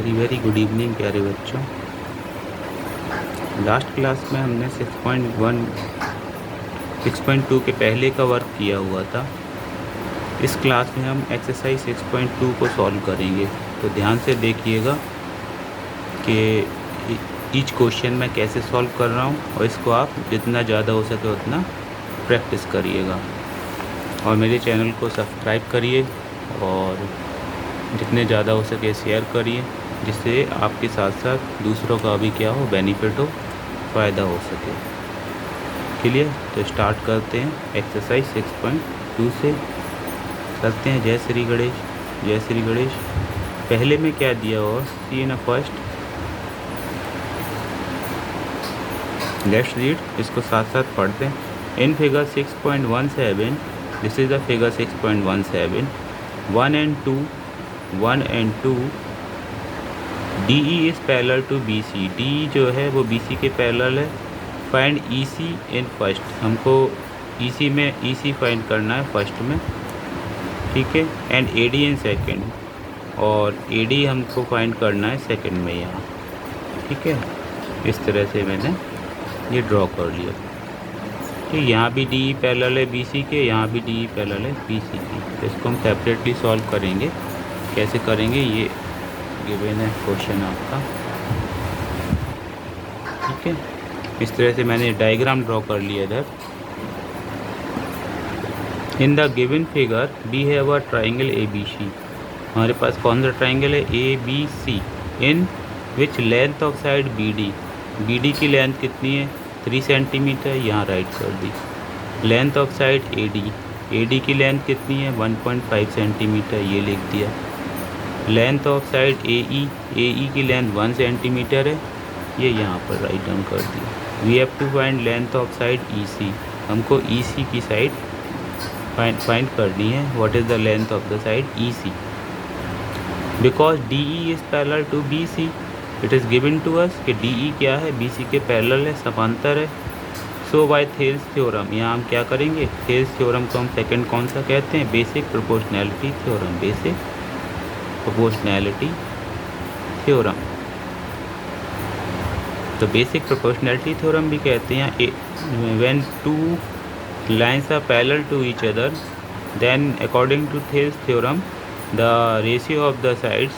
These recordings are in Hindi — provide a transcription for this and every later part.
वेरी वेरी गुड इवनिंग प्यारे बच्चों। लास्ट क्लास में हमने 6.2 के पहले का वर्क किया हुआ था। इस क्लास में हम एक्सरसाइज 6.2 को सॉल्व करेंगे। तो ध्यान से देखिएगा कि ईच क्वेश्चन मैं कैसे सॉल्व कर रहा हूँ, और इसको आप जितना ज़्यादा हो सके उतना प्रैक्टिस करिएगा। और मेरे चैनल को सब्सक्राइब करिए और जितने ज़्यादा हो सके शेयर करिए, जिससे आपके साथ साथ दूसरों का भी क्या हो, बेनिफिट हो, फ़ायदा हो सके। क्लियर? तो स्टार्ट करते हैं एक्सरसाइज 6.2 से। करते हैं जय श्री गणेश, जय श्री गणेश। पहले में क्या दिया हुआ, सी ना फर्स्ट, लेट्स रीड, इसको साथ साथ पढ़ते हैं। In figure 6.17, this is the figure 6.17, 1 and 2 DE is parallel to BC। DE जो है वो BC के पैरेलल है। फाइंड EC इन फर्स्ट, हमको EC में EC फाइंड करना है फर्स्ट में, ठीक है। एंड AD इन सेकेंड, और AD हमको फाइंड करना है सेकेंड में यहाँ, ठीक है। इस तरह से मैंने ये ड्रॉ कर लिया, ठीक। यहाँ भी DE पैरेलल है BC के, यहाँ भी DE पैरेलल है BC की। तो इसको हम सेपरेटली सॉल्व करेंगे। कैसे करेंगे, ये गिवन है क्वेश्चन आपका, ठीक है। इस तरह से मैंने डायग्राम ड्रॉ कर लिया इधर। In the given figure we have a triangle ABC। हमारे पास कौन सा ट्राइंगल है, ABC, in which length of side BD की लेंथ कितनी है, 3 सेंटीमीटर, यहाँ राइट कर दी। लेंथ ऑफ साइड AD की लेंथ कितनी है, 1.5 सेंटीमीटर, ये लिख दिया। लेंथ ऑफ साइड AE की लेंथ 1 सेंटीमीटर है, ये यहाँ पर राइट डाउन कर दिया। We have to find length of side EC, हमको EC की साइड फाइंड करनी है। What is the length of the side EC, because DE is parallel to BC, it is given to us कि DE क्या है, BC के पैरेलल है, समांतर है। सो बाय थेल्स थ्योरम, यहाँ हम क्या करेंगे, थेल्स थ्योरम को हम सेकंड कौन सा कहते हैं, basic proportionality theorem, basic proportionality theorem. तो बेसिक प्रोपोर्शनैलिटी थ्योरम भी कहते हैं। When two lines are parallel to each other, then according to Thales theorem the ratio of the sides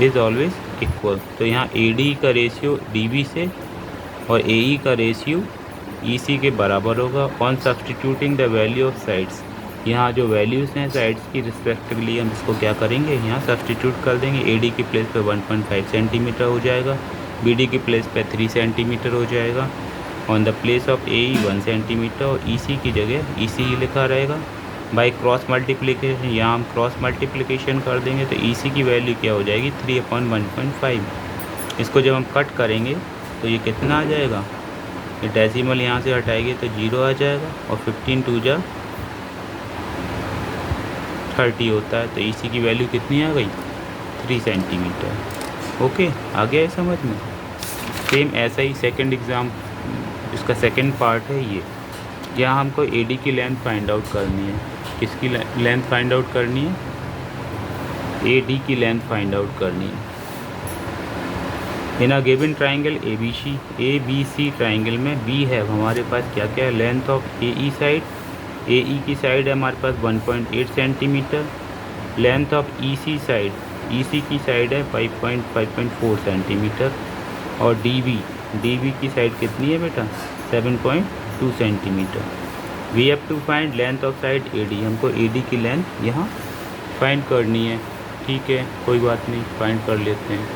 is always equal. तो यहाँ AD का रेशियो DB से और AE का रेशियो EC के बराबर होगा। On substituting the value of sides, यहाँ जो वैल्यूज़ हैं साइड्स की रिस्पेक्टिवली, हम इसको क्या करेंगे, यहाँ सब्सटीट्यूट कर देंगे। AD की प्लेस पे 1.5 सेंटीमीटर हो जाएगा, BD की प्लेस पे 3 सेंटीमीटर हो जाएगा। On the place of AE 1 centimetre, और EC की जगह EC ही लिखा रहेगा। बाई क्रॉस मल्टीप्लिकेशन, यहाँ हम क्रॉस मल्टीप्लिकेशन कर देंगे, तो EC की वैल्यू क्या हो जाएगी, 3/1.5। इसको जब हम कट करेंगे तो ये कितना आ जाएगा, ये डेसिमल यहाँ से हटाएंगे तो 0 आ जाएगा, और 15 2 जा 30 होता है। तो EC की वैल्यू कितनी आ गई, 3 सेंटीमीटर। ओके, आ गया है समझ में। सेम ऐसा ही सेकंड एग्ज़ाम, इसका सेकंड पार्ट है ये। यहाँ हमको AD की लेंथ फाइंड आउट करनी है। किसकी लेंथ फाइंड आउट करनी है, AD की लेंथ फाइंड आउट करनी है। In a given triangle ABC triangle में B है हमारे पास क्या क्या है, length of AE side, AE की साइड है हमारे पास 1.8 centimetre. Length of EC side, EC की साइड है 5.4 सेंटीमीटर। और DB की साइड कितनी है बेटा, 7.2 centimetre. We have to find length of side AD, हमको AD की लेंथ यहाँ फाइंड करनी है, ठीक है। कोई बात नहीं, फाइंड कर लेते हैं।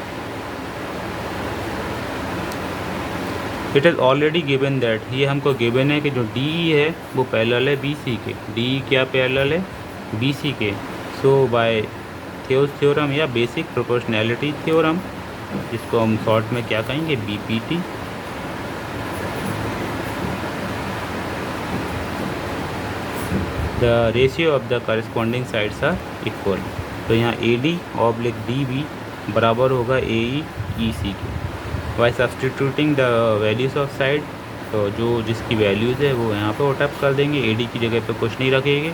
It is already given that, ये हमको गिवन है कि जो DE है वो पैरेलल है BC के। DE क्या पैरेलल है, BC के। सो बाय थेल्स थ्योरम या बेसिक प्रोपोर्शनैलिटी थ्योरम, जिसको हम शॉर्ट में क्या कहेंगे, BPT, the ratio of the corresponding sides are equal. तो यहाँ AD/DB बराबर होगा AE EC के। By substituting the values of side, तो जो जिसकी वैल्यूज़ है वो यहाँ पे पुटअप कर देंगे, AD की जगह पे कुछ नहीं रखेंगे।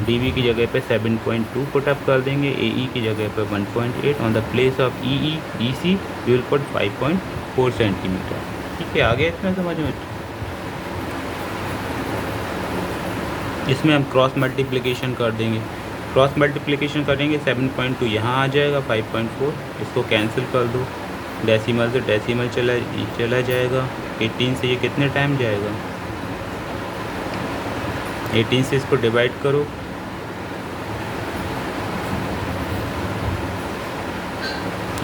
DB की जगह पे 7.2 पुटअप कर देंगे, AE की जगह पे 1.8, on the place of EC we will put 5.4 centimetre. ठीक है, आगे इतना समझ में। इसमें हम क्रॉस मल्टीप्लिकेशन कर देंगे, क्रॉस मल्टीप्लिकेशन करेंगे 7.2 यहाँ आ जाएगा, 5.4 इसको कैंसिल कर दो, डेसिमल से डेसिमल चला जाएगा, 18 से ये कितने टाइम जाएगा, 18 से इसको डिवाइड करो,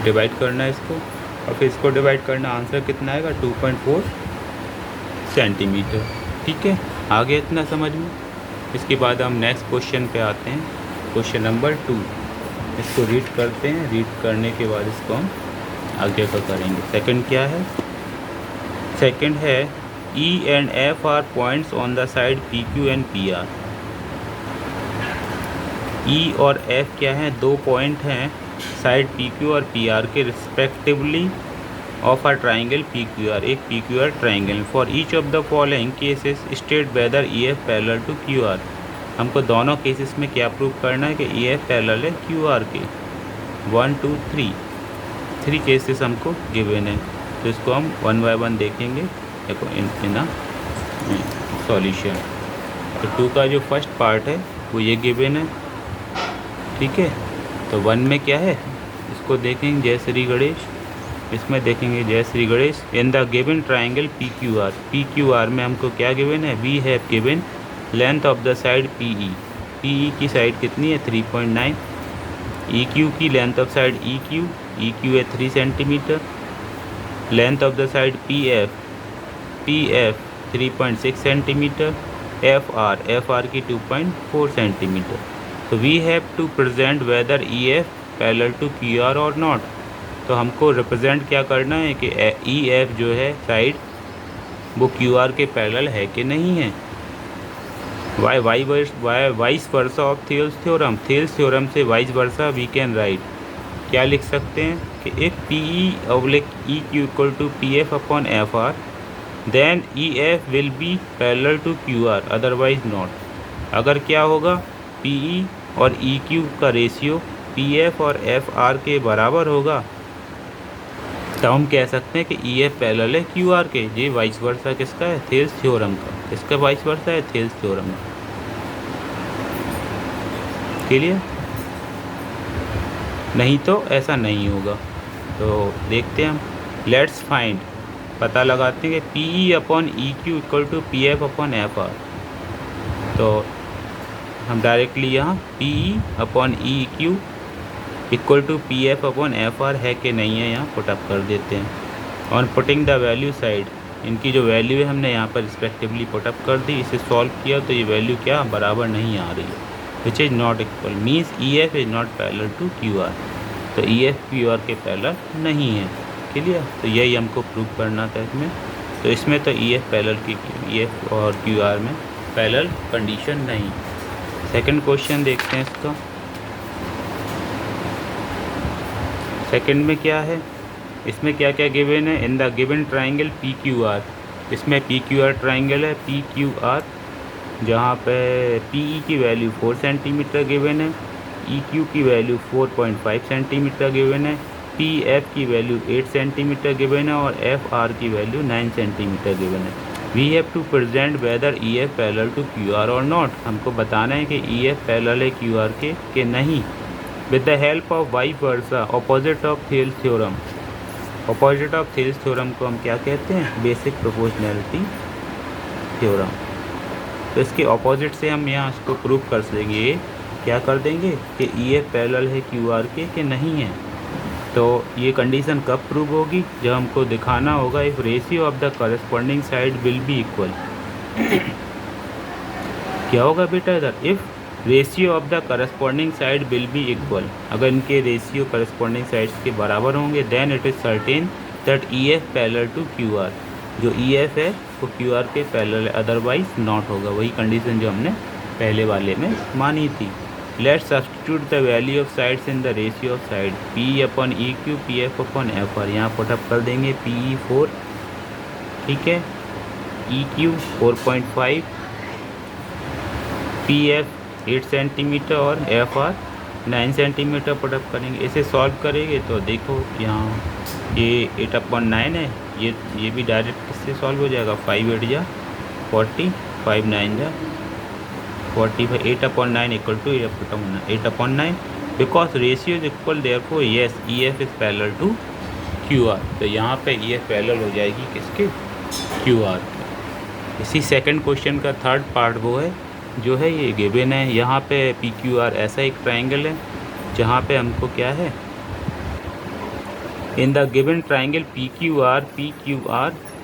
डिवाइड करना है इसको और फिर इसको डिवाइड करना, आंसर कितना आएगा 2.4 सेंटीमीटर। ठीक है, आगे इतना समझ में। इसके बाद हम नेक्स्ट क्वेश्चन पे आते हैं, क्वेश्चन नंबर 2। इसको रीड करते हैं, रीड करने के बाद इसको हम आगे का करेंगे। सेकंड क्या है, सेकंड है E and F are points on the side PQ and PR। E और F क्या हैं, दो पॉइंट हैं साइड PQ और PR के respectively of a triangle PQR, एक PQR triangle. For each of the following cases state whether EF parallel to QR। हमको दोनों केसेस में क्या प्रूव करना है कि EF पैरेलल है QR के। 1 2 3 केसेस हमको गिवन है, तो इसको हम 1 बाय 1 देखेंगे इन सॉल्यूशन। तो 2 का जो फर्स्ट पार्ट है वो ये गिवन है। ठीक है, तो 1 में क्या है इसको देखेंगे, जय श्री गणेश। इसमें देखेंगे जय Shri Ganesh. In the given triangle PQR में हमको क्या गिवन है, we have given length of the side PE की साइड कितनी है 3.9, EQ की लेंथ ऑफ साइड EQ है 3 centimetre, length of the side PF 3.6 centimetre, FR की 2.4 सेंटीमीटर। तो we have to present whether EF parallel to QR और नॉट। तो हमको रिप्रेजेंट क्या करना है कि EF जो है साइड वो QR के पैरेलल है कि नहीं है। Vice versa of Thales theorem से vice versa we can write, क्या लिख सकते हैं कि if PE/EQ equal to PF upon FR then EF will be parallel to QR otherwise not. अगर क्या होगा PE और EQ का रेशियो PF और FR के बराबर होगा तो हम कह सकते हैं कि EF पैरेलल है QR के। ये वाइस वर्सा किसका है, थेल्स थ्योरम का। किसका वाइस वर्सा है, थेल्स थ्योरम का। क्लियर, नहीं तो ऐसा नहीं होगा। तो देखते हैं हम, लेट्स फाइंड, पता लगाते हैं कि PE upon EQ equal to PF upon FR। तो हम डायरेक्टली यहाँ PE upon EQ equal to PF upon FR है कि नहीं है यहाँ पुटअप कर देते हैं। On putting the value side, इनकी जो वैल्यू है हमने यहाँ पर रिस्पेक्टिवली पुटअप कर दी। इसे सॉल्व किया तो ये वैल्यू क्या बराबर नहीं आ रही है, which is not equal, means EF is not parallel to QR। तो EF QR के पैरेलल नहीं है। क्लियर, तो यही हमको प्रूव करना था इसमें। तो इसमें तो EF पैरेलल की EF और QR में पैरेलल कंडीशन नहीं। सेकंड क्वेश्चन देखते हैं इसका। सेकंड में क्या है, इसमें क्या क्या गिवन है, in the given triangle PQR। इसमें PQR ट्राइंगल है, PQR जहाँ पे PE की वैल्यू 4 सेंटीमीटर गिवन है, EQ की वैल्यू 4.5 सेंटीमीटर गिवन है, PF की वैल्यू 8 सेंटीमीटर गिवन है और FR की वैल्यू 9 सेंटीमीटर गिवन है। We have to present whether EF parallel to QR और नॉट। हमको बताना है कि EF पैरेलल है QR के नहीं। With the help of vice versa opposite of Thales theorem. Opposite of Thales theorem को हम क्या कहते हैं, बेसिक प्रोपोर्शनैलिटी थ्योरम। तो इसके ऑपोजिट से हम यहाँ इसको प्रूव कर देंगे, क्या कर देंगे कि EF पैरेलल है QR के कि नहीं है। तो ये कंडीशन कब प्रूव होगी, जब हमको दिखाना होगा if ratio of the corresponding side will be equal. क्या होगा बेटा इधर, if ratio of the corresponding side will be equal, अगर इनके रेशियो करस्पॉन्डिंग साइड्स के बराबर होंगे then it is certain that EF parallel to QR। जो EF है वो QR के पैरेलल है, अदरवाइज नॉट होगा। वही कंडीशन जो हमने पहले वाले में मानी थी। Let's substitute the value of sides in the ratio of side, PE upon EQ PF upon FR। यहाँ पुटअप कर देंगे PE 4, ठीक है, EQ 4.5, PF 8 सेंटीमीटर और एफ आर 9 सेंटीमीटर पुटअप करेंगे। इसे सॉल्व करेंगे तो देखो यहाँ ये 8/9 है, ये भी डायरेक्ट किससे सॉल्व हो जाएगा, 5 8 जा 40, 5 9 जा 45, 8/9 equal to 8/9 because ratio is equal, therefore yes E F is parallel to Q R. तो यहाँ पे ई एफ पैरेलल हो जाएगी किसके, क्यू आर। इसी सेकंड क्वेश्चन का थर्ड पार्ट वो है जो है ये गिवन है। यहाँ पे पी क्यू आर ऐसा एक ट्राइंगल है जहाँ पे हमको क्या है, in the given triangle P Q R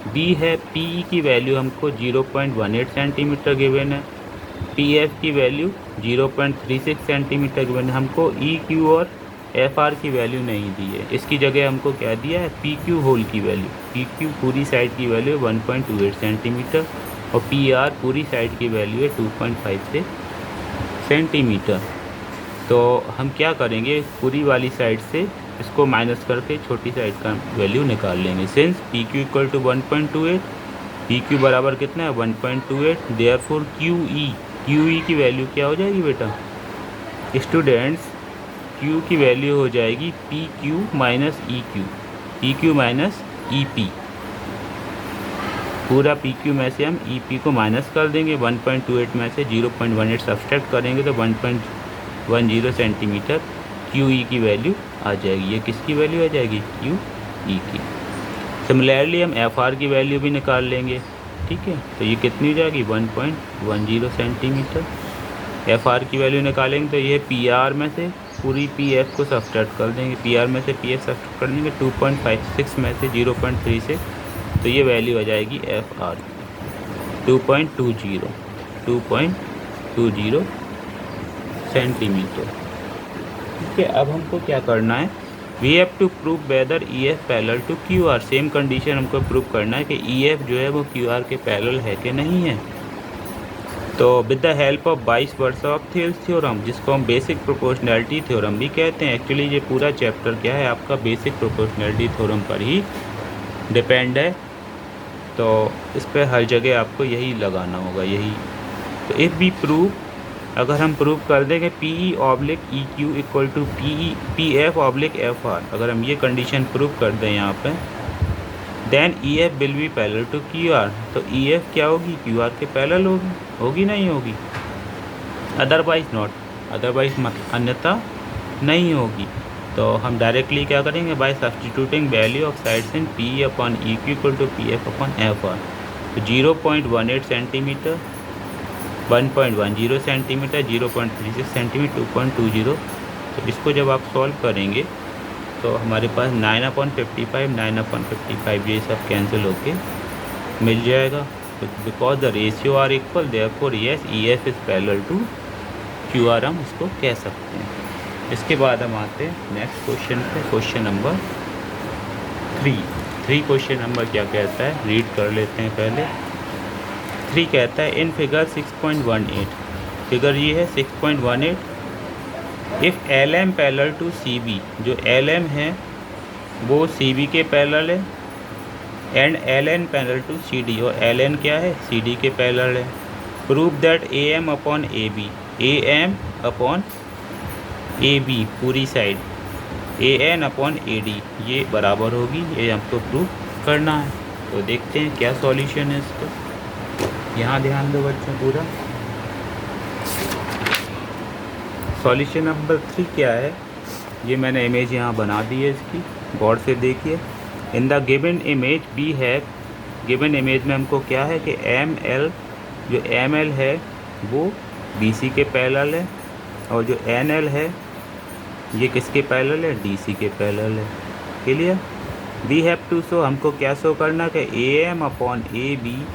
be है, पी की वैल्यू हमको 0.18 सेंटीमीटर गिवन है, पी एफ की वैल्यू 0.36 सेंटीमीटर गिवन है। हमको ई क्यू और एफ आर की वैल्यू नहीं दी है, इसकी जगह हमको क्या दिया है, पी क्यू होल की वैल्यू, पी क्यू पूरी साइड की वैल्यू 1.28 सेंटीमीटर और पी आर पूरी साइड की वैल्यू है 2.56 सेंटीमीटर। तो हम क्या करेंगे, पूरी वाली साइड से इसको माइनस करके छोटी साइड का वैल्यू निकाल लेंगे। Since P Q equal to 1.28, P Q बराबर कितना है 1.28, देयरफॉर क्यू ई की वैल्यू क्या हो जाएगी बेटा स्टूडेंट्स, क्यू की वैल्यू हो जाएगी P Q minus E P. पूरा पी क्यू में से हम ई पी को माइनस कर देंगे, 1.28 में से 0.18 सब्सट्रैक्ट करेंगे तो 1.10 सेंटीमीटर क्यू ई की वैल्यू आ जाएगी। ये किसकी वैल्यू आ जाएगी, क्यू ई की। सिमिलरली हम एफ आर की वैल्यू भी निकाल लेंगे, ठीक है। तो ये कितनी हो जाएगी 1.10 सेंटीमीटर। एफ आर की वैल्यू निकालेंगे तो ये पी आर में से पूरी पी एफ को सब्सट्रैक्ट कर देंगे, पी आर में से पी एफ सब्सट्रैक्ट कर देंगे, 2.56 में से 0.36, तो ये वैल्यू आ जाएगी एफ आर 2.20 सेंटीमीटर। ठीक है, अब हमको क्या करना है, we have to prove whether E F parallel to Q R. Same condition हमको प्रूव करना है कि ई एफ जो है वो क्यू आर के पैरेलल है कि नहीं है। तो with the help of vice versa of Thales theorem, जिसको हम बेसिक प्रोपोर्शनैलिटी थ्योरम भी कहते हैं। एक्चुअली ये पूरा चैप्टर क्या है आपका बेसिक प्रोपोर्शनैलिटी थ्योरम पर ही डिपेंड है, तो इस पर हर जगह आपको यही लगाना होगा, यही। तो इफ़ वी प्रूव, अगर हम प्रूव कर देंगे P E oblique E Q equal to P F oblique F R, अगर हम ये कंडीशन प्रूव कर दें यहाँ पे, then E F will be parallel to Q R. तो ई एफ क्या होगी, क्यू आर के पैरेलल होगी नहीं होगी, अदरवाइज नॉट, अदरवाइज अन्यथा नहीं होगी। तो हम डायरेक्टली क्या करेंगे, by substituting value of sides in P upon E Q equal to P F upon F R. तो 0.18 सेंटीमीटर, 1.10 सेंटीमीटर, 0.36 सेंटीमीटर, 2.20। तो इसको जब आप सॉल्व करेंगे तो हमारे पास 9/55, 9/55 ये सब कैंसिल होके मिल जाएगा। तो because the ratio are equal, therefore yes E F is parallel to Q R, हम इसको कह सकते हैं। इसके बाद हम आते हैं नेक्स्ट क्वेश्चन पे, क्वेश्चन नंबर 3 क्वेश्चन नंबर क्या कहता है, रीड कर लेते हैं पहले। 3 कहता है इन फिगर 6.18, फिगर ये है 6.18, if L M parallel to C B, जो एल एम है वो सी बी के पैरेलल है, and L N parallel to C D, और एल एन क्या है, सी डी के पैरेलल है। Prove that A M upon A B, A M upon A B पूरी side, A N upon A D ये बराबर होगी, ये हमको प्रूव करना है। तो देखते हैं क्या सॉल्यूशन है इसका। यहाँ ध्यान दो बच्चों पूरा। सॉल्यूशन नंबर 3 क्या है, ये मैंने इमेज यहाँ बना दी है इसकी, गौर से देखिए। In the given image we have, given image में हमको क्या है कि एम एल, जो एम एल है वो बी सी के पैरेलल है, और जो एन एल है ये किसके पैरेलल है, डी सी के पैरेलल है। Clear. We have to show, हमको क्या शो करना कि A M upon A B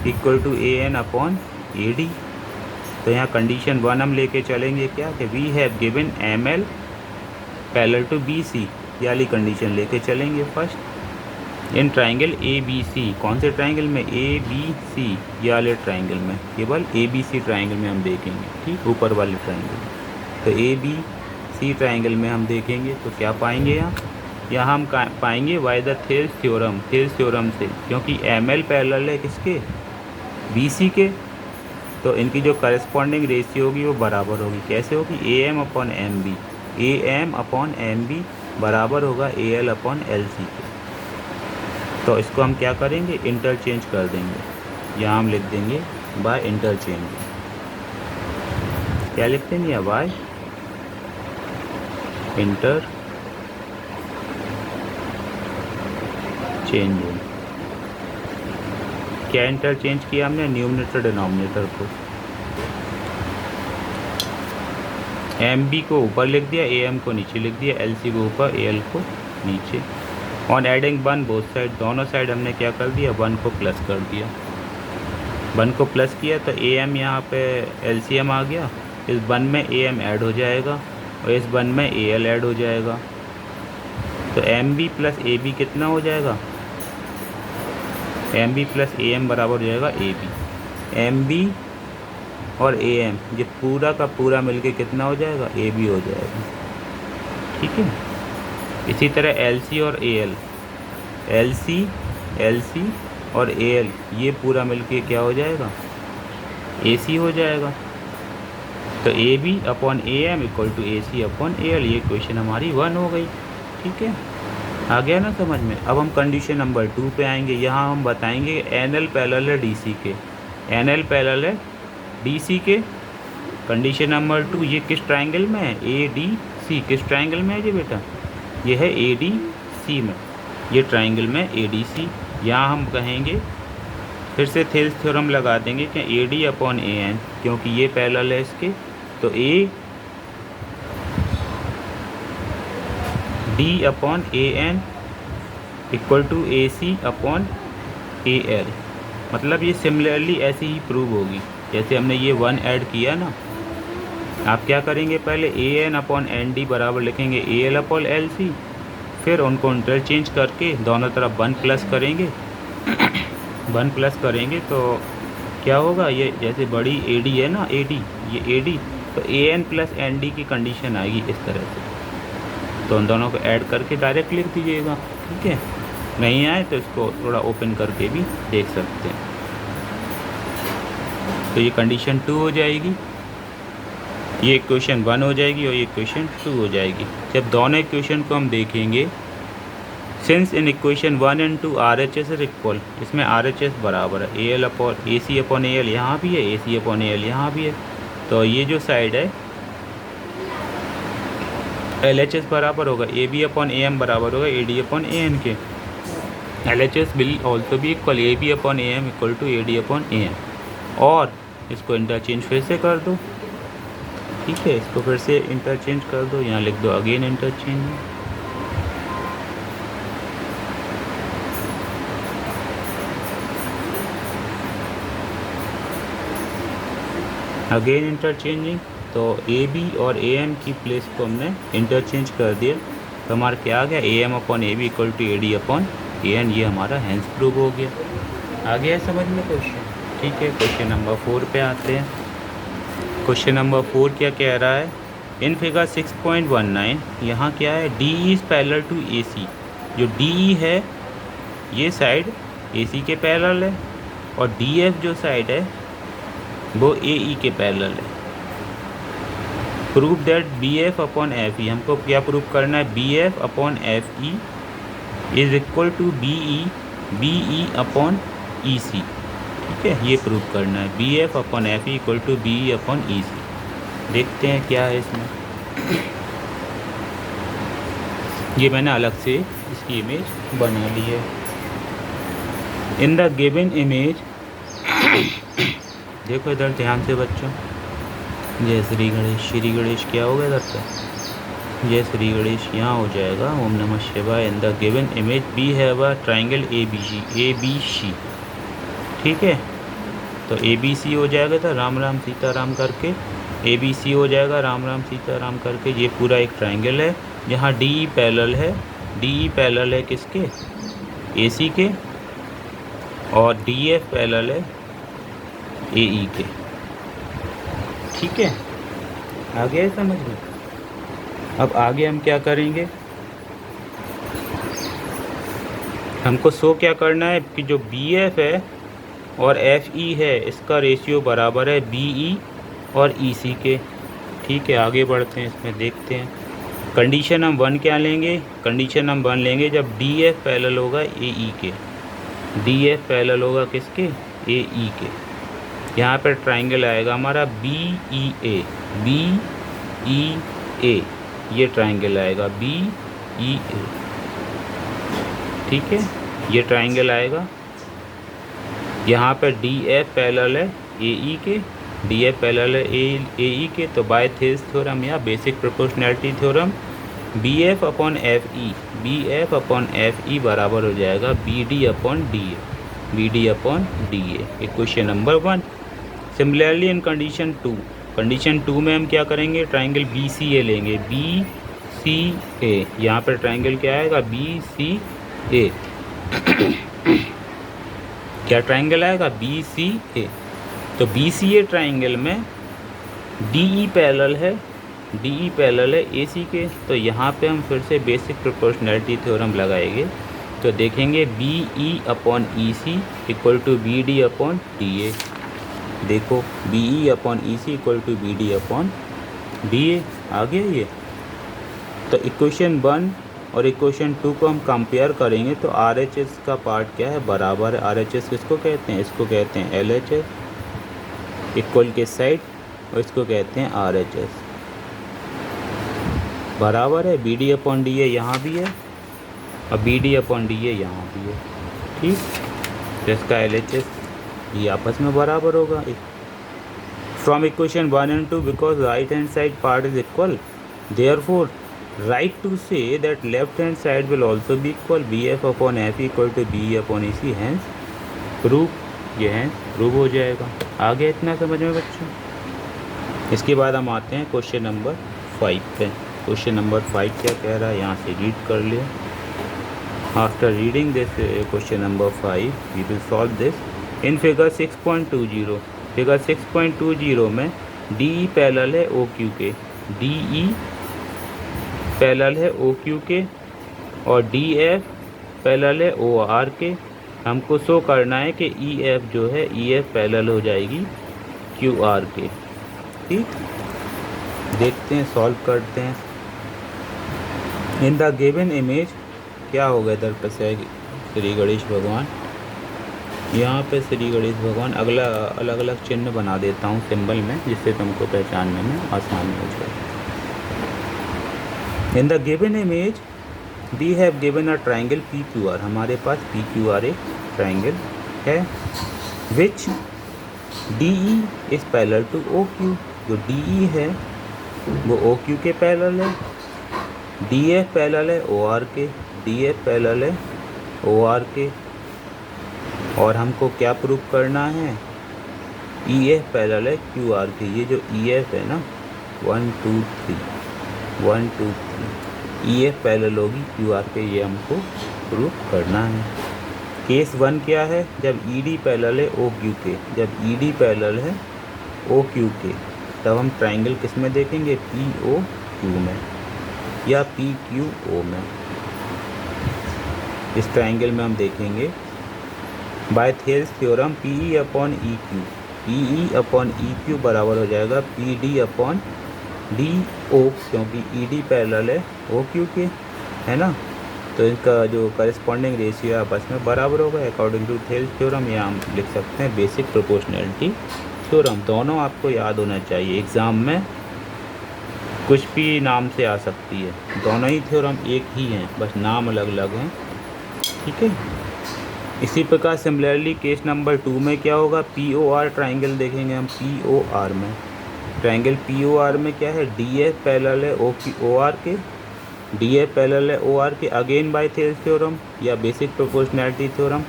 equal to A N upon A D. तो यहाँ कंडीशन 1 हम लेके चलेंगे क्या कि we have given M L parallel to B C, ये वाली कंडीशन लेके चलेंगे first. In triangle A B C, कौन से ट्राइंगल में, ए बी सी, ये वाले ट्राइंगल में, केवल ए बी सी ट्राइंगल में हम देखेंगे, ठीक, ऊपर वाले ट्राइंगल। तो ए बी सी ट्राइंगल में हम देखेंगे तो क्या पाएंगे, यहाँ हम पाएंगे वाई द थेल्स थ्योरम से, क्योंकि एम एल पैरेलल है किसके, बी सी के, तो इनकी जो करस्पॉन्डिंग रेशियो होगी वो बराबर होगी। कैसे होगी? AM upon MB, AM upon MB बराबर होगा AL अपॉन LC के। तो इसको हम क्या करेंगे? इंटरचेंज कर देंगे। यहाँ हम लिख देंगे बाय इंटरचेंज। क्या लिखते हैं? या बाय इंटर चेंजिंग। क्या इंटरचेंज किया हमने? न्यूमरेटर डिनोमिनेटर को। MB को ऊपर लिख दिया, AM को नीचे लिख दिया, LC को ऊपर, AL को नीचे। ऑन एडिंग 1 बोथ साइड, दोनों साइड हमने क्या कर दिया? 1 को प्लस कर दिया। 1 को प्लस किया तो AM यहाँ पे LCM आ गया। इस 1 में AM ऐड हो जाएगा और इस 1 में AL ऐड हो जाएगा। तो MB प्लस AB कितना हो जाएगा? MB प्लस AM बराबर हो जाएगा AB। MB और AM ये पूरा का पूरा मिलके कितना हो जाएगा? AB हो जाएगा। ठीक है। इसी तरह LC और AL, LC और AL ये पूरा मिलके क्या हो जाएगा? AC हो जाएगा। तो AB upon AM equal to AC upon AL। ये क्वेश्चन हमारी 1 हो गई। ठीक है, आ गया ना समझ में? अब हम कंडीशन नंबर 2 पे आएंगे। यहाँ हम बताएंगे NL पैरेलल है DC के, NL पैरेलल है DC के। कंडीशन नंबर 2 ये किस ट्रायंगल में है? ADC। किस ट्रायंगल में है ये बेटा? ये है ADC में, ये ट्रायंगल में ADC। यहाँ हम कहेंगे फिर से थेल्स थ्योरम लगा देंगे कि AD अपॉन AN, क्योंकि ये पैरेलल है इसके, तो AD upon AN equal to AC upon AL। मतलब ये सिमिलरली ऐसे ही प्रूव होगी जैसे हमने ये 1 ऐड किया ना। आप क्या करेंगे? पहले AN अपॉन ND बराबर लिखेंगे AL अपॉन LC, फिर उनको इंटरचेंज करके दोनों तरफ 1 प्लस करेंगे। 1 प्लस करेंगे तो क्या होगा? ये जैसे बड़ी AD है ना, AD, ये AD, तो AN प्लस ND की कंडीशन आएगी इस तरह से। तो उन दोनों को ऐड करके डायरेक्ट लिख दीजिएगा। ठीक है, नहीं आए तो इसको थोड़ा ओपन करके भी देख सकते हैं। तो ये कंडीशन 2 हो जाएगी, ये इक्वेशन 1 हो जाएगी और ये इक्वेशन 2 हो जाएगी। जब दोनों इक्वेशन को हम देखेंगे, since in equation 1 and 2 RHS is equal, इसमें RHS बराबर है AL upon AC upon AL, यहाँ भी है AC अपॉन AL, यहाँ भी है। तो ये जो साइड है LHS बराबर होगा AB अपॉन AM बराबर होगा AD अपॉन AN के। LHS विल ऑल्सो भी equal AB upon AM equal to AD upon AM। और इसको इंटरचेंज फिर से कर दो। ठीक है, इसको फिर से इंटरचेंज कर दो। यहाँ लिख दो अगेन इंटरचेंज। Again interchanging. तो AB और AM की प्लेस को हमने इंटरचेंज कर दिया। तो हमारा क्या आ गया? AM upon AB equal to AD upon AN। ये हमारा हैंस प्रूव हो गया। आ गया समझ में क्वेश्चन? ठीक है, क्वेश्चन नंबर 4 पे आते हैं। क्वेश्चन नंबर 4 क्या कह रहा है? इन फिगर 6.19 यहाँ क्या है? DE is parallel to AC। जो DE है ये साइड AC के पैरेलल है और DF जो साइड है वो AE के पैरेलल है। Prove that BF upon FE। हमको क्या प्रूव करना है? BF upon FE is equal to BE upon EC। ठीक है, ये प्रूव करना है। BF upon FE equal to BE upon EC। देखते हैं क्या है इसमें। ये मैंने अलग से इसकी इमेज बना ली है। इन द गिवन इमेज, देखो इधर ध्यान से बच्चों। जय श्री गणेश, श्री गणेश क्या होगा इधर पे? जय श्री गणेश यहाँ हो जाएगा ओम नमः शिवाय। In the given image we have a triangle ABC। ठीक है, तो ABC हो जाएगा तो राम राम सीता राम करके ABC हो जाएगा, राम राम सीता राम करके। ये पूरा एक ट्राइंगल है जहाँ DE पैरेलल है। DE पैरेलल है किसके? AC के। और DF पैरेलल है AE के। ठीक है, आ गया समझ में? अब आगे हम क्या करेंगे? हमको शो क्या करना है कि जो BF है और एफ ई है, इसका रेशियो बराबर है बी ई और ई सी के। ठीक है, आगे बढ़ते हैं, इसमें देखते हैं। कंडीशन हम 1 क्या लेंगे? कंडीशन हम 1 लेंगे जब डी एफ पैरेलल होगा ए ई के। डी एफ पैरेलल होगा किसके? ए ई के। यहाँ पर ट्राइंगल आएगा हमारा बी ई ए, बी ई ए, ये ट्राइंगल आएगा बी ई ए। ठीक है, ये ट्राइंगल आएगा। यहाँ पर डी एफ पैरेलल है ए ई के, डी एफ पैरेलल है ए ई के, तो बाय थेल्स थ्योरम या basic proportionality theorem B F upon F E, B F upon F E बराबर हो जाएगा B D upon D A, B D upon D A. Equation number 1। Similarly in condition 2, condition 2 में हम क्या करेंगे? ट्राइंगल बी सी ए लेंगे, बी सी ए। यहाँ पर ट्राइंगल क्या आएगा? बी सी ए। क्या ट्राइंगल आएगा? बी सी ए। तो बी सी ए ट्राइंगल में डी ई पैरेलल है, डी ई पैरेलल है ए सी के। तो यहाँ पे हम फिर से बेसिक प्रोपोर्शनैलिटी थ्योरम लगाएंगे, तो देखेंगे B E upon E C equal to B D upon D A. देखो B E upon E C equal to B D upon D A आ गया ये। तो इक्वेशन 1 और इक्वेशन 2 को हम कंपेयर करेंगे तो आर एच एस का पार्ट क्या है? बराबर है। आर एच एस किसको कहते हैं? इसको कहते हैं एल एच एस, इक्वल के साइड, और इसको कहते हैं आर एच एस। बराबर है, B D upon D A यहाँ भी है और B D upon D A यहाँ भी है। ठीक, तो इसका एल एच एस ये आपस में बराबर होगा। From equation 1 and 2 because right hand side part is equal, therefore right to say that left hand side will also be equal, B F upon F equal to B upon E C, hence proof. ये हैंस प्रूफ हो जाएगा। आ गया इतना समझ में बच्चों? इसके बाद हम आते हैं क्वेश्चन नंबर 5 पे। क्वेश्चन नंबर 5 क्या कह रहा है, यहाँ से रीड कर लिया। After reading this question number 5 we will solve this in figure 6.20। Figure 6.20 में डी ई पैरेलल है ओ क्यू के, डी ई पैरेलल है ओ क्यू के, और डी एफ पैरेलल है ओ आर के। हमको शो करना है कि ई एफ जो है ई एफ पैरेलल हो जाएगी क्यू आर के। ठीक, देखते हैं, सॉल्व करते हैं। इन द गिवन इमेज क्या होगा? इधर पे से श्री गणेश भगवान, यहाँ पे श्री गणेश भगवान अगला अलग अलग चिन्ह बना देता हूँ सिंबल में, जिससे तुमको पहचानने में आसानी हो जाए। In the given image we have given a triangle P Q R. हमारे पास पी क्यू आर एक ट्राइंगल है which D E is parallel to O Q. जो डी ई है वो ओ क्यू के पैरेलल है, डी एफ पैरेलल है ओ आर के, डी एफ पैरेलल है ओ आर के। और हमको क्या प्रूफ करना है? ई एफ पैरेलल है क्यू आर के। ये जो ई एफ है ना 1 2 3 1 2 3 ई एफ पैरेलल होगी क्यू आर के, ये हमको प्रूफ करना है। केस 1 क्या है? जब ई डी पैरेलल है ओ क्यू के। जब ई डी पैरेलल है ओ क्यू के तब हम ट्राइंगल किस में देखेंगे? पी ओ क्यू में या पी क्यू ओ में। इस ट्राइंगल में हम देखेंगे by Thales theorem P E upon E Q, P E upon E Q बराबर हो जाएगा P D upon D O, क्योंकि ई डी पैरेलल है ओ क्यू के, है ना। तो इनका जो करस्पॉन्डिंग रेशियो है आपस में बराबर होगा अकॉर्डिंग टू थेल्स थ्योरम, या हम लिख सकते हैं बेसिक प्रोपोर्शनैलिटी थ्योरम। दोनों आपको याद होना चाहिए, एग्ज़ाम में कुछ भी नाम से आ सकती है, दोनों ही थ्योरम एक ही हैं, बस नाम अलग अलग हैं। ठीक है, इसी प्रकार सिमिलरली केस नंबर 2 में क्या होगा? पी ओ आर ट्राइंगल देखेंगे हम। पी ओ आर में ट्राइंगल पी ओ आर में क्या है? डी एफ पैरेलल है ओ आर के, डी एफ पैरेलल है ओ आर के, अगेन बाय थेल्स थ्योरम या बेसिक प्रोपोर्शनैलिटी थ्योरम,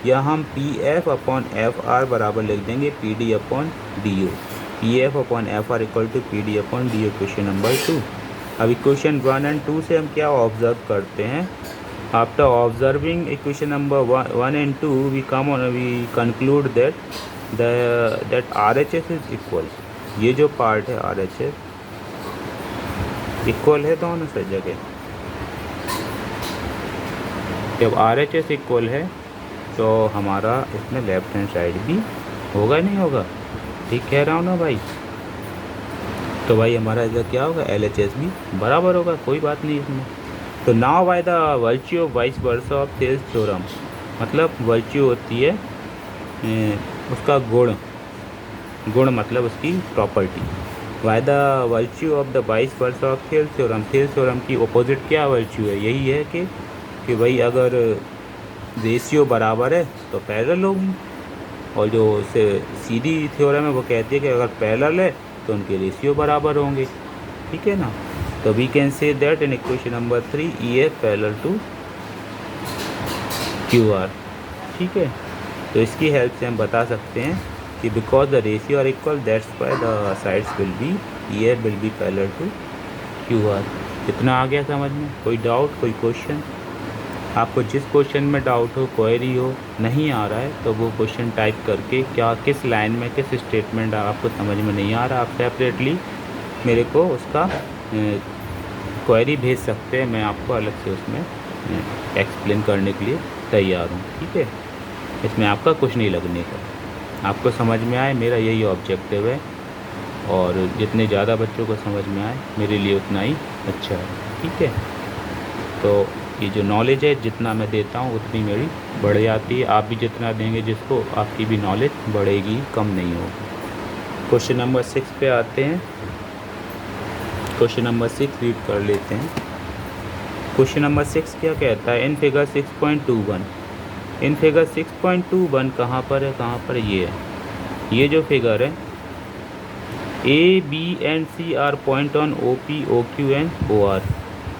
या हम P F upon F R बराबर लिख देंगे P D upon D O. P F upon F R equal to P D upon D O. Question number 2। अब इक्वेशन 1 and 2 से हम क्या ऑब्जर्व करते हैं? After observing equation number 1 and 2 we conclude that R H S is equal. ये जो पार्ट है आर एच एस इक्वल है दोनों से जगह। जब आर एच एस इक्वल है तो हमारा इसमें लेफ्ट हैंड साइड भी होगा नहीं होगा, ठीक कह रहा हूँ ना भाई। तो भाई हमारा इधर क्या होगा, LHS भी बराबर होगा, कोई बात नहीं इसमें। तो now by the virtue of vice versa of Thales theorem, मतलब वर्च्यू होती है उसका गुण मतलब उसकी property. By the virtue of the vice versa of Thales theorem, Thales theorem की अपोजिट क्या वर्च्यू है, यही है कि भाई अगर रेशियो बराबर है तो पैरेलल होगी, और जो सीधी थ्योरम है वो कहती है कि अगर पैरेलल है तो उनके रेशियो बराबर होंगे, ठीक है ना। तो we can say that in equation number 3 EF parallel to QR, ठीक है। तो इसकी हेल्प से हम बता सकते हैं कि because the ratio are equal that's why the sides will be EF will be parallel to QR। इतना आ गया समझ में, कोई डाउट, कोई क्वेश्चन? आपको जिस क्वेश्चन में डाउट हो, क्वेरी हो, नहीं आ रहा है, तो वो क्वेश्चन टाइप करके क्या किस लाइन में किस स्टेटमेंट आपको समझ में नहीं आ रहा, आप सेपरेटली मेरे को उसका क्वेरी भेज सकते हैं। मैं आपको अलग से उसमें एक्सप्लेन करने के लिए तैयार हूँ, ठीक है। इसमें आपका कुछ नहीं लगने का, आपको समझ में आए, मेरा यही ऑब्जेक्टिव है। और जितने ज़्यादा बच्चों को समझ में आए मेरे लिए उतना ही अच्छा है, ठीक है। तो ये जो नॉलेज है जितना मैं देता हूँ उतनी मेरी बढ़ जाती है, आप भी जितना देंगे जिसको, आपकी भी नॉलेज बढ़ेगी, कम नहीं होगी। क्वेश्चन नंबर 6 पे आते हैं। क्वेश्चन नंबर 6 रीड कर लेते हैं। क्वेश्चन नंबर 6 क्या कहता है, इन फिगर 6.21, इन फिगर 6.21 कहाँ पर है, कहाँ पर ये है, ये जो फिगर है A, B and C are point on OP, OQ and OR।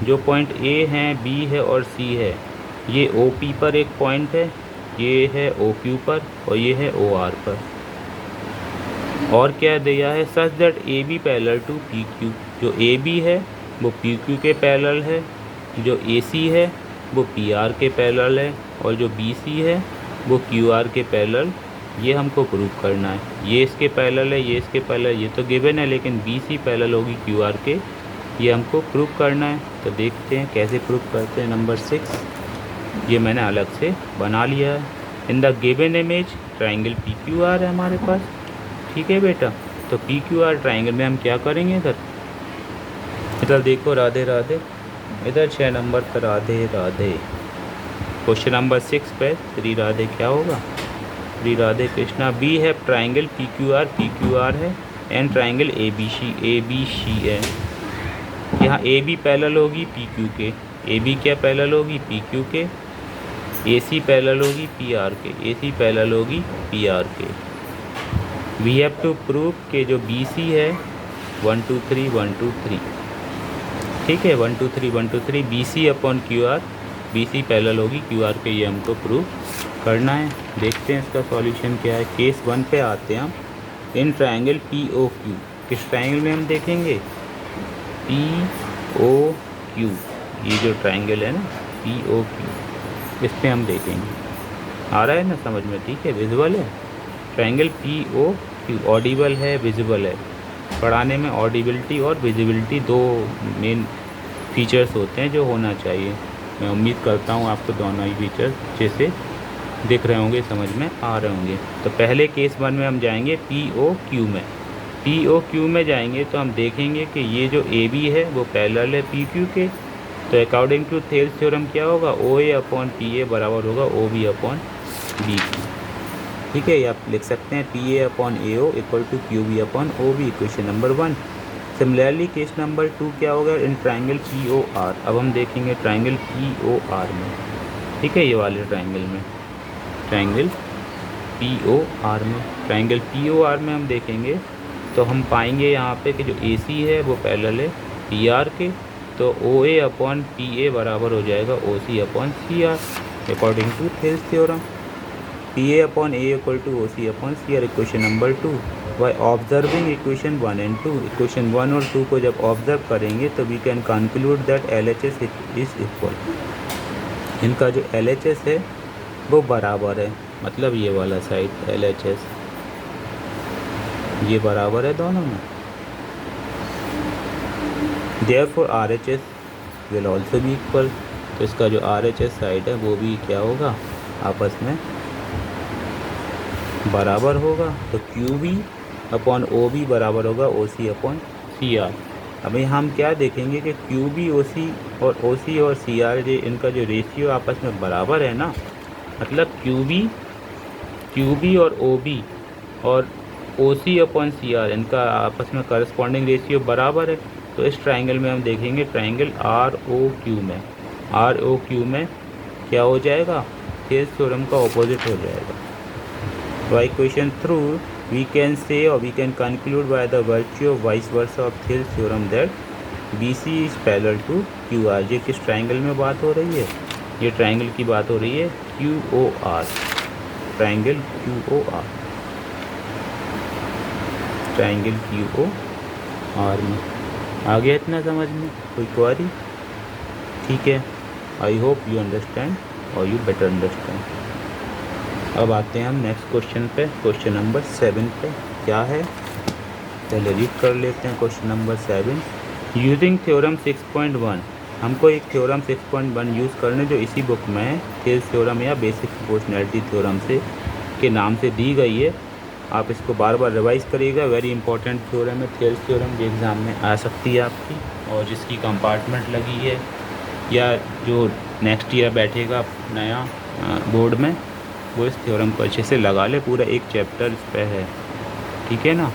जो पॉइंट A है, B है और C है, ये OP पर एक पॉइंट है, ये है OQ पर और ये है OR पर। और क्या दिया है, such that AB parallel to PQ, जो AB है वो PQ के पैरेलल है, जो AC है वो PR के पैरेलल है, और जो BC है वो QR के पैरेलल। ये हमको प्रूव करना है, ये इसके पैरेलल है, ये इसके पैरेलल, ये तो गिवन है, लेकिन BC पैरेलल होगी QR के, ये हमको प्रूव करना है। तो देखते हैं कैसे प्रूव करते हैं। नंबर 6 ये मैंने अलग से बना लिया है। In the given image triangle PQR है हमारे पास, ठीक है बेटा। तो PQR ट्राइंगल में हम क्या करेंगे, इधर देखो, राधे राधे, इधर 6 नंबर पर राधे राधे। क्वेश्चन नंबर 6 पे श्री राधे क्या होगा, श्री राधे कृष्णा। बी है ट्राइंगल PQR, PQR है, एंड ट्राइंगल ABC है। यहाँ AB पैरेलल होगी PQ के, AB क्या पैरेलल होगी PQ के, AC पैरेलल होगी PR के, AC पैरेलल होगी PR के। वी हैव टू प्रूव के जो BC है 1 2 3 1 2 3, ठीक है, 1 2 3 1 2 3 BC upon QR, BC parallel होगी QR के, ये हमको प्रूव करना है। देखते हैं इसका सॉल्यूशन क्या है। केस 1 पे आते हैं हम। इन ट्राइंगल POQ, किस ट्राइंगल में हम देखेंगे, POQ, ये जो ट्राइंगल है ना POQ, इस पर हम देखेंगे। आ रहा है ना समझ में, ठीक है, विजुअल है। ट्राइंगल POQ ऑडिबल है, विजिबल है। पढ़ाने में ऑडिबिलिटी और विजिबिलिटी दो मेन फीचर्स होते हैं जो होना चाहिए। मैं उम्मीद करता हूँ आपको दोनों ही फीचर्स अच्छे से दिख रहे होंगे, समझ में आ रहे होंगे। तो पहले केस 1 में हम जाएंगे POQ में। POQ में जाएंगे तो हम देखेंगे कि ये जो AB है वो पैरेलल है PQ के। तो अकॉर्डिंग टू थेल्स थ्योरम क्या होगा, OA अपॉन PA बराबर होगा OB अपॉन BC, ठीक है। ये आप लिख सकते हैं PA upon AO equal to QB upon OB, equation number 1। Similarly case number 2 क्या होगा, इन ट्राइंगल POR। अब हम देखेंगे ट्राइंगल POR में, ठीक है, ये वाले ट्राइंगल में, ट्राइंगल POR में। ट्राइंगल POR में हम देखेंगे तो हम पाएंगे यहाँ पे कि जो AC है वो पैरेलल है PR के, तो OA अपॉन PA बराबर हो जाएगा OC upon CR according to Thales theorem. PA upon A equal to OC upon CR, equation number 2। By observing equation 1 and 2, equation 1 और 2 को जब ऑब्जर्व करेंगे तो we can conclude that LHS is equal. इनका जो LHS है वो बराबर है, मतलब ये वाला साइड LHS ये बराबर है दोनों में। Therefore RHS will also be equal. तो इसका जो RHS साइड है वो भी क्या होगा, आपस में बराबर होगा, तो Q B upon O B बराबर होगा ओ सी अपॉन सी आर। अभी हम क्या देखेंगे कि क्यू बी ओ सी और सी आर इनका जो रेशियो आपस में बराबर है ना, मतलब क्यू बी और ओ बी और ओ सी अपॉन सी आर इनका आपस में करस्पॉन्डिंग रेशियो बराबर है। तो इस ट्राइंगल में हम देखेंगे ट्राइंगल आर ओ क्यू में क्या हो जाएगा, थेल्स थ्योरम का ऑपोजिट हो जाएगा। By equation through we can say or we can conclude by the virtue of vice versa of Thales theorem that BC is parallel to QR। ये किस ट्राइंगल में बात हो रही है, ये ट्राइंगल की बात हो रही है QOR, triangle QOR, triangle QOR में। आ गया इतना समझ में, कोई क्वेरी? ठीक है, आई होप यू अंडरस्टैंड और यू बेटर अंडरस्टैंड। अब आते हैं हम नेक्स्ट क्वेश्चन पे, क्वेश्चन नंबर 7 पे। क्या है, पहले रीड कर लेते हैं क्वेश्चन नंबर 7। यूजिंग थ्योरम 6.1, हमको एक थ्योरम 6.1 यूज़ करने जो इसी बुक में है, थेल्स थ्योरम या बेसिक प्रोपोर्शनैलिटी थ्योरम से के नाम से दी गई है। आप इसको बार बार रिवाइज करिएगा, वेरी इंपॉर्टेंट थ्योरम है। थेल्स थ्योरम भी एग्ज़ाम में आ सकती है आपकी, और जिसकी कंपार्टमेंट लगी है या जो नेक्स्ट ईयर बैठेगा नया बोर्ड में, वो इस थ्योरम को अच्छे से लगा ले। पूरा एक चैप्टर इस पर है, ठीक है ना,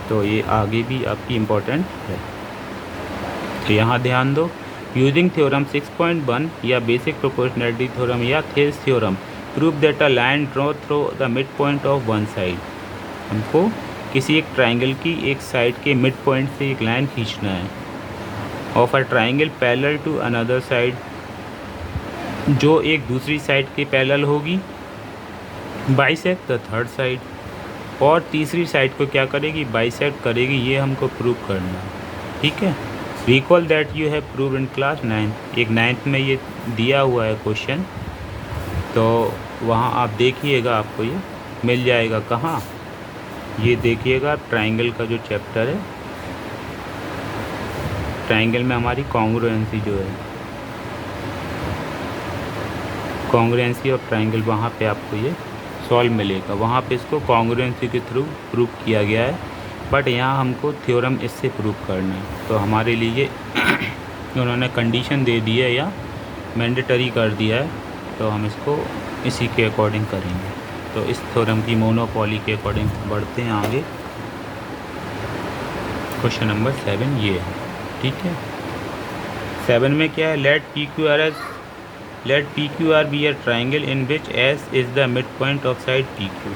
तो ये आगे भी आपकी इम्पोर्टेंट है। तो यहाँ ध्यान दो, यूजिंग थ्योरम 6.1 या बेसिक प्रोपोर्शनैलिटी थ्योरम या Thales theorem prove that a line draw through the mid point of one side. हमको किसी एक ट्राइंगल की एक साइड के मिड पॉइंट से एक लाइन खींचना है। Of a triangle parallel to another side, जो एक दूसरी साइड के पैरेलल होगी, बाइसेक्ट द थर्ड साइड, और तीसरी साइड को क्या करेगी, बाइसेक्ट करेगी। ये हमको प्रूव करना है, ठीक है। Recall that you have prove in class 9, एक 9th में ये दिया हुआ है क्वेश्चन, तो वहाँ आप देखिएगा, आपको ये मिल जाएगा। कहाँ, ये देखिएगा ट्राइंगल का जो चैप्टर है, ट्राइंगल में हमारी कॉन्ग्रुएंसी जो है, कॉन्ग्रुएंसी ऑफ ट्राइंगल, वहाँ पे आपको ये सॉल्व मिलेगा। वहाँ पे इसको कॉन्ग्रुएंसी के थ्रू प्रूव किया गया है, बट यहाँ हमको थ्योरम इससे प्रूव करना है। तो हमारे लिए उन्होंने कंडीशन दे दी है या मैंडेटरी कर दिया है, तो हम इसको इसी के अकॉर्डिंग करेंगे। तो इस थ्योरम की मोनोपॉली के अकॉर्डिंग बढ़ते हैं आगे। क्वेश्चन नंबर 7 ये है, ठीक है। 7 में क्या है, let P Q R be a triangle in which S is the mid point of side P Q.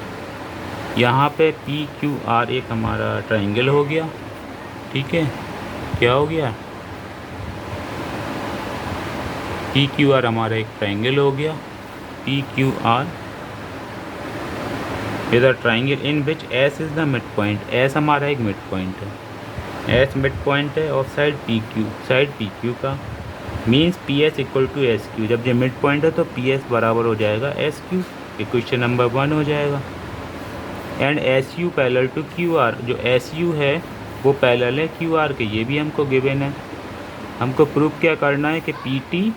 यहाँ पे पी क्यू आर एक हमारा ट्राइंगल हो गया, ठीक है। क्या हो गया, पी क्यू आर हमारा एक ट्राइंगल हो गया। P Q R is a triangle in which S is the mid point, S हमारा एक मिड पॉइंट है, एस मिड पॉइंट है of side P Q, side P Q का। Means P S equal to S Q, जब ये मिड पॉइंट है तो पी एस बराबर हो जाएगा एस क्यू, इक्वेशन नंबर 1 हो जाएगा। And S U parallel to Q R, जो एस यू है वो पैरेलल है क्यू आर के, ये भी हमको गिवन है। हमको प्रूफ क्या करना है कि पी टी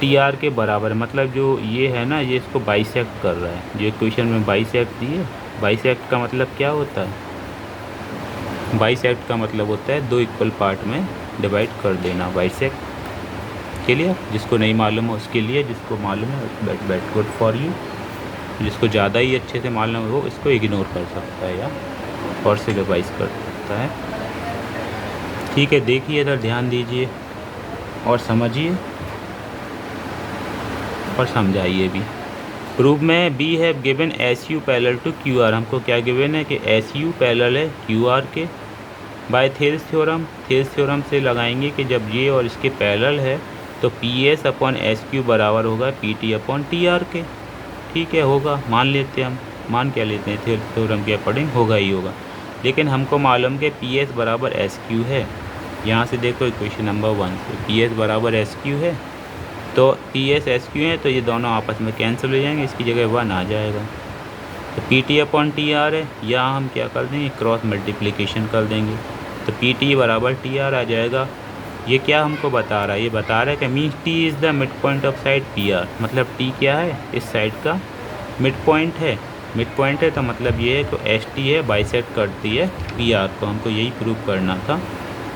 टी आर के बराबर है, मतलब जो ये है ना, ये इसको बाइसेक्ट कर रहा है। जो इक्वेशन में बाइसेक्ट दी है, बाइसेक्ट का मतलब क्या होता है, बाइसेक्ट का मतलब होता है दो इक्वल पार्ट में डिवाइड कर देना, बाइसेक्ट के लिए। जिसको नहीं मालूम है उसके लिए, जिसको मालूम है बैट गुड फॉर यू। जिसको ज़्यादा ही अच्छे से मालूम है वो इसको इग्नोर कर सकता है या और से रिवाइज कर सकता है, ठीक है। देखिए इधर ध्यान दीजिए और समझिए और समझाइए भी। प्रूफ में बी है given S U parallel to Q R, हमको क्या गिवन है कि एस यू पैरेलल है क्यू आर के। By Thales theorem, Thales theorem से लगाएंगे कि जब ये और इसके पैरेलल है तो P S upon S Q बराबर होगा P T upon T R के, ठीक है। होगा, मान लेते हैं हम, मान क्या लेते हैं, थेल्स थ्योरम के अकॉर्डिंग होगा ही होगा। लेकिन हमको मालूम कि पी एस बराबर एस क्यू है। यहाँ से देखो इक्वेशन नंबर 1 से पी एस बराबर एस क्यू है, तो पी एस एस क्यू है, तो ये दोनों आपस में कैंसिल हो जाएंगे, इसकी जगह 1 आ जाएगा। तो P T upon T are है, यहाँ हम क्या कर देंगे, क्रॉस मल्टीप्लिकेशन कर देंगे, तो पी टी बराबर टी आर आ जाएगा। ये क्या हमको बता रहा है, ये बता रहा है कि means T is the mid point of side P R, मतलब टी क्या है, इस साइड का मिड पॉइंट है। मिड पॉइंट है तो मतलब ये है कि एस टी है बाइसेक्ट करती है पी आर को, हमको यही प्रूव करना था।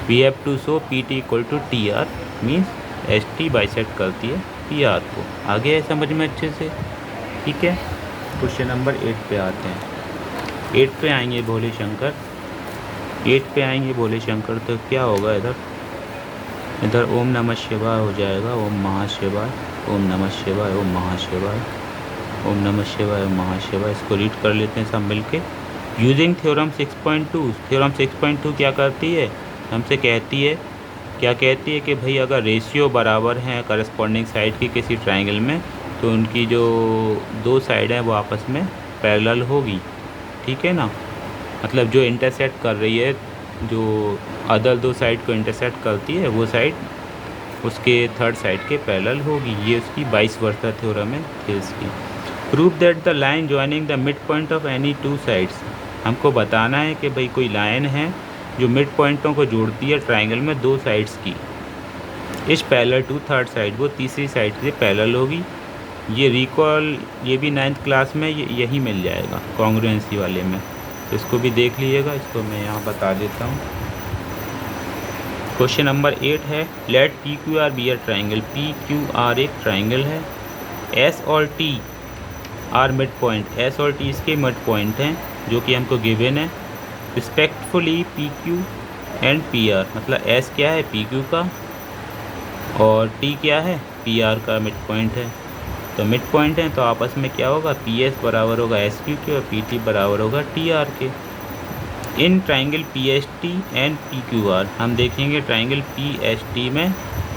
We have to show P T equal to T R means S T bisect करती है पी आर को। आगे है समझ में अच्छे से, ठीक है। क्वेश्चन नंबर 8 पे आते हैं। 8 पे आएंगे भोले शंकर, 8 पे आएंगे भोले शंकर तो क्या होगा इधर ओम नमः शिवाय हो जाएगा, ओम महाशिवाय, ओम नमः शिवाय, ओम महाशिवाय, ओम नमः शिवाय, ओम महाशिवाय। इसको रीड कर लेते हैं सब मिलके। यूजिंग थ्योरम 6.2, थ्योरम 6.2 क्या करती है, हमसे कहती है, क्या कहती है कि भाई अगर रेशियो बराबर हैं करस्पॉन्डिंग साइड की किसी ट्राइंगल में तो उनकी जो दो साइड हैं वो आपस में पैरेलल होगी, ठीक है ना। मतलब जो इंटरसेक्ट कर रही है, जो अदर दो साइड को इंटरसेक्ट करती है वो साइड उसके थर्ड साइड के पैरेलल होगी। ये उसकी वाइस वर्सा थ्योरम है थियरम्स की। Prove that the line joining the mid point of any two sides, हमको बताना है कि भाई कोई लाइन है जो मिड पॉइंटों को जोड़ती है ट्राइंगल में दो साइड्स की, इस पैरेलल टू थर्ड साइड, वो तीसरी साइड से पैरेलल होगी। ये रिकॉल ये भी 9th क्लास में यही मिल जाएगा कॉन्ग्रुएंसी वाले में, तो इसको भी देख लीजिएगा। इसको मैं यहाँ बता देता हूँ। क्वेश्चन नंबर 8 है, let P Q R be a triangle, P Q R एक ट्राइंगल है, एस और T are mid point, S और टी इसके मिड पॉइंट हैं जो कि हमको गिवन है। Respectfully P Q and P R, मतलब एस क्या है पी क्यू का और टी क्या है पी आर का मिड पॉइंट है। तो मिड पॉइंट है तो आपस में क्या होगा, पी एस बराबर होगा एस क्यू के और पी टी बराबर होगा टी आर के। In triangle P S T and P Q R, हम देखेंगे ट्राइंगल पी एस टी में,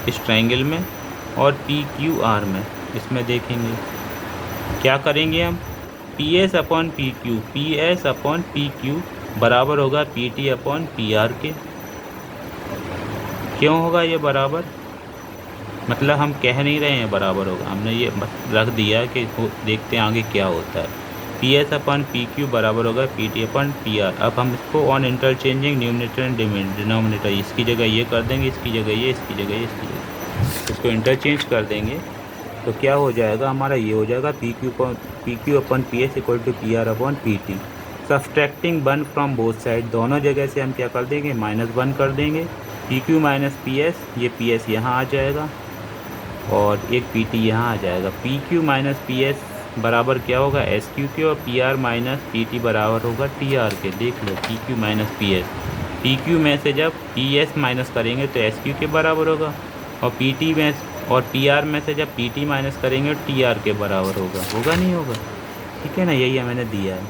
इस ट्राइंगल में, और पी क्यू आर में, इसमें देखेंगे क्या करेंगे हम, P S upon P Q, P S upon P Q बराबर होगा P T upon P R के। क्यों होगा ये बराबर, मतलब हम कह नहीं रहे हैं बराबर होगा, हमने ये रख दिया कि देखते हैं आगे क्या होता है। पी एस अपन पी क्यू बराबर होगा पी टी अपन पी आर। अब हम इसको on interchanging numerator and denominator, इसकी जगह ये कर देंगे, इसकी जगह ये, इसकी जगह ये, इसकी जगह इसको इंटरचेंज कर देंगे तो क्या हो जाएगा हमारा, ये हो जाएगा P Q upon P S equal to P R upon P T. Subtracting 1 from both side, दोनों जगह से हम क्या कर देंगे -1 कर देंगे। P Q minus P S, ये पी एस यहाँ आ जाएगा और एक पी टी यहाँ आ जाएगा। P Q minus P S बराबर क्या होगा एस क्यू के, और P R minus P T बराबर होगा टी आर के। देख लो P Q minus P S, P Q में से जब पी एस माइनस करेंगे तो एस क्यू के बराबर होगा, और पी टी में और पी आर में से जब पी टी माइनस करेंगे तो टी आर के बराबर होगा, होगा नहीं होगा, ठीक है ना। यही मैंने दिया है,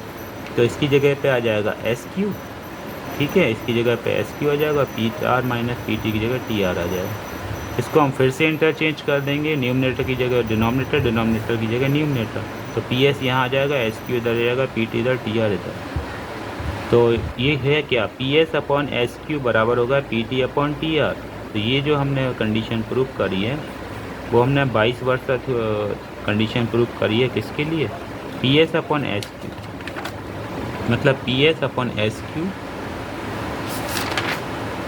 तो इसकी जगह पे आ जाएगा एस क्यू, ठीक है, इसकी जगह पे एस क्यू आ जाएगा, P R minus P T की जगह टी आर आ जाएगा। इसको हम फिर से इंटरचेंज कर देंगे, न्यूमरेटर की जगह डिनोमिनेटर, डिनोमिनेटर की जगह न्यूमरेटर। तो पी एस यहाँ आ जाएगा, एस क्यू इधर आ जाएगा, पी टी इधर, टी आर इधर। तो ये है क्या, P S upon S Q बराबर होगा P T upon T are. तो ये जो हमने कंडीशन प्रूव करी है वो हमने 22 वर्ष तक कंडीशन प्रूव करी है, किसके लिए, P S upon S Q, मतलब P S upon S Q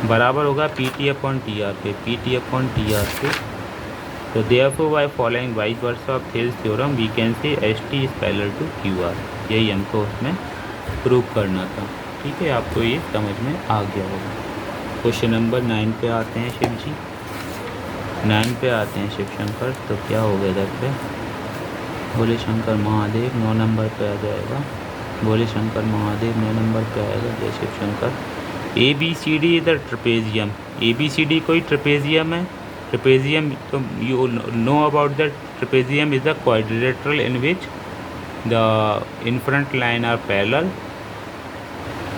बराबर होगा P T upon T R पे, P T upon T R पे। तो therefore by following vice versa of theorems theorem we can say S T is parallel to Q R. यही हमको उसमें प्रूव करना था, ठीक है, आपको ये समझ में आ गया होगा। क्वेश्चन नंबर 9 पे आते हैं शिव जी, 9 पे आते हैं शिव शंकर। तो क्या होगा इधर पे, भोले शंकर महादेव 9 नंबर पे आ जाएगा, भोले शंकर महादेव 9 नंबर पे आएगा, जय Shiv Shankar. A B C D इधर trapezium, A B C D कोई ट्रेपेजियम है, ट्रेपेजियम तो you know about the trapezium is the quadrilateral in which the in front line are parallel,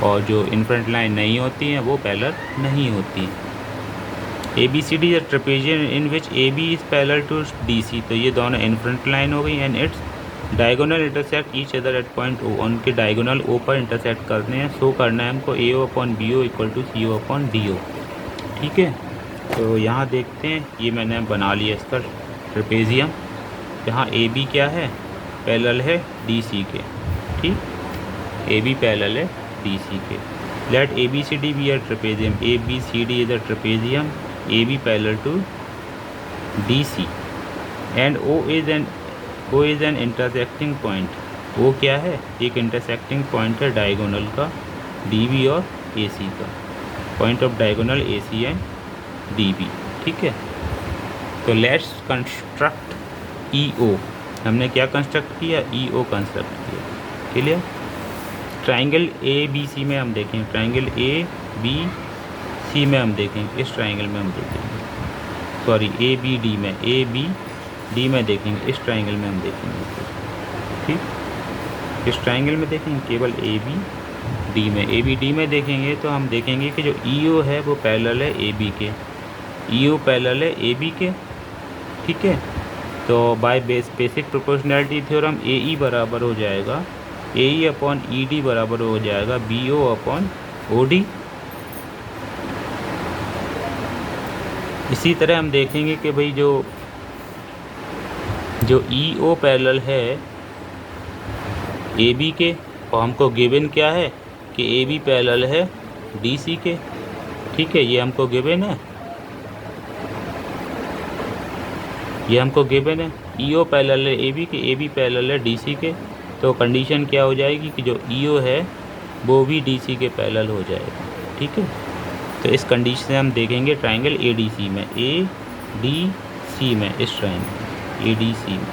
और जो इनफ्रंट लाइन नहीं होती हैं वो पैरेलल नहीं होती हैं। A B C D is trapezium in which A B is parallel to D C, तो ये दोनों इनफ्रंट लाइन हो गई, and its diagonal intersect each other at point O, उनके डायगोनल ओ पर इंटरसेक्ट करने हैं। शो करना है हमको A O upon B O equal to C O upon D O, ठीक है। तो यहाँ देखते हैं, ये मैंने बना लिया इसका ट्रेपेजियम, यहाँ ए बी क्या है, पैरेलल है डी सी के, ठीक, ए बी पैरेलल है डी सी के। Let A B C D be a trapezium, A B C D is a trapezium, A B parallel to D C, and O is an intersecting point, वो क्या है, एक इंटरसेक्टिंग पॉइंट है डायगोनल का DB और AC का, point of diagonal AC and DB। ठीक है, तो लेट्स कंस्ट्रक्ट EO। हमने क्या कंस्ट्रक्ट किया, EO कंस्ट्रक्ट किया। क्लियर। ट्राइंगल ABC में हम देखेंगे, ट्राइंगल ABC में हम देखेंगे, इस ट्राइंगल में हम देखेंगे, सॉरी ABD में, ABD में देखेंगे, इस ट्राइंगल में हम देखेंगे। ठीक, इस ट्राइंगल में देखेंगे केवल ABD में। ABD में देखेंगे तो हम देखेंगे कि जो EO है वो पैरेलल है AB के, EO पैरेलल है AB के। ठीक है, तो by basic proportionality theorem AE बराबर हो जाएगा, AE अपॉन ED बराबर हो जाएगा BO अपॉन OD। इसी तरह हम देखेंगे कि भाई जो EO पैरेलल है AB के, और हमको गिवन क्या है कि AB पैरेलल है DC के। ठीक है, ये हमको गिवन है, ये हमको गिवन है। EO पैरेलल है AB के, AB पैरेलल है DC के, तो कंडीशन क्या हो जाएगी कि जो EO है वो भी DC के पैरेलल हो जाएगा। ठीक है, तो इस कंडीशन से हम देखेंगे ट्राइंगल ADC में, ADC में, इस ट्राइंगल ADC में,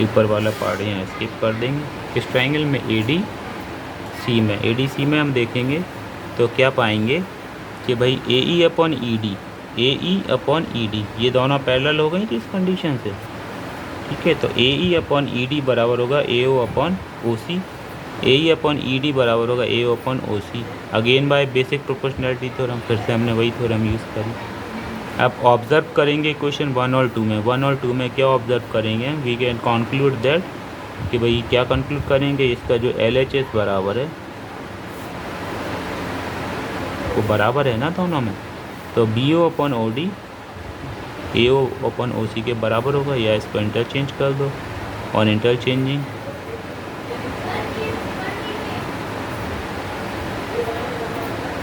ऊपर वाला पार्ट यहाँ स्किप कर देंगे। इस ट्राइंगल में ADC में हम देखेंगे तो क्या पाएंगे कि भाई AE अपॉन ED ये दोनों पैरेलल हो गई थी इस कंडीशन से। ठीक है, तो AE अपॉन ED बराबर होगा AO upon OC, AE upon ED बराबर होगा AO upon OC। Again by basic proportionality theorem, फिर से हमने वही थ्योरम यूज़ करी। अब ऑब्जर्व करेंगे क्वेश्चन 1 और 2 में। 1 और 2 में क्या ऑब्जर्व करेंगे, वी कैन कंक्लूड दैट कि भाई क्या कंक्लूड करेंगे, इसका जो LHS बराबर है वो बराबर है ना दोनों में, तो BO upon OD AO upon OC के बराबर होगा, या इसको इंटरचेंज कर दो और इंटरचेंजिंग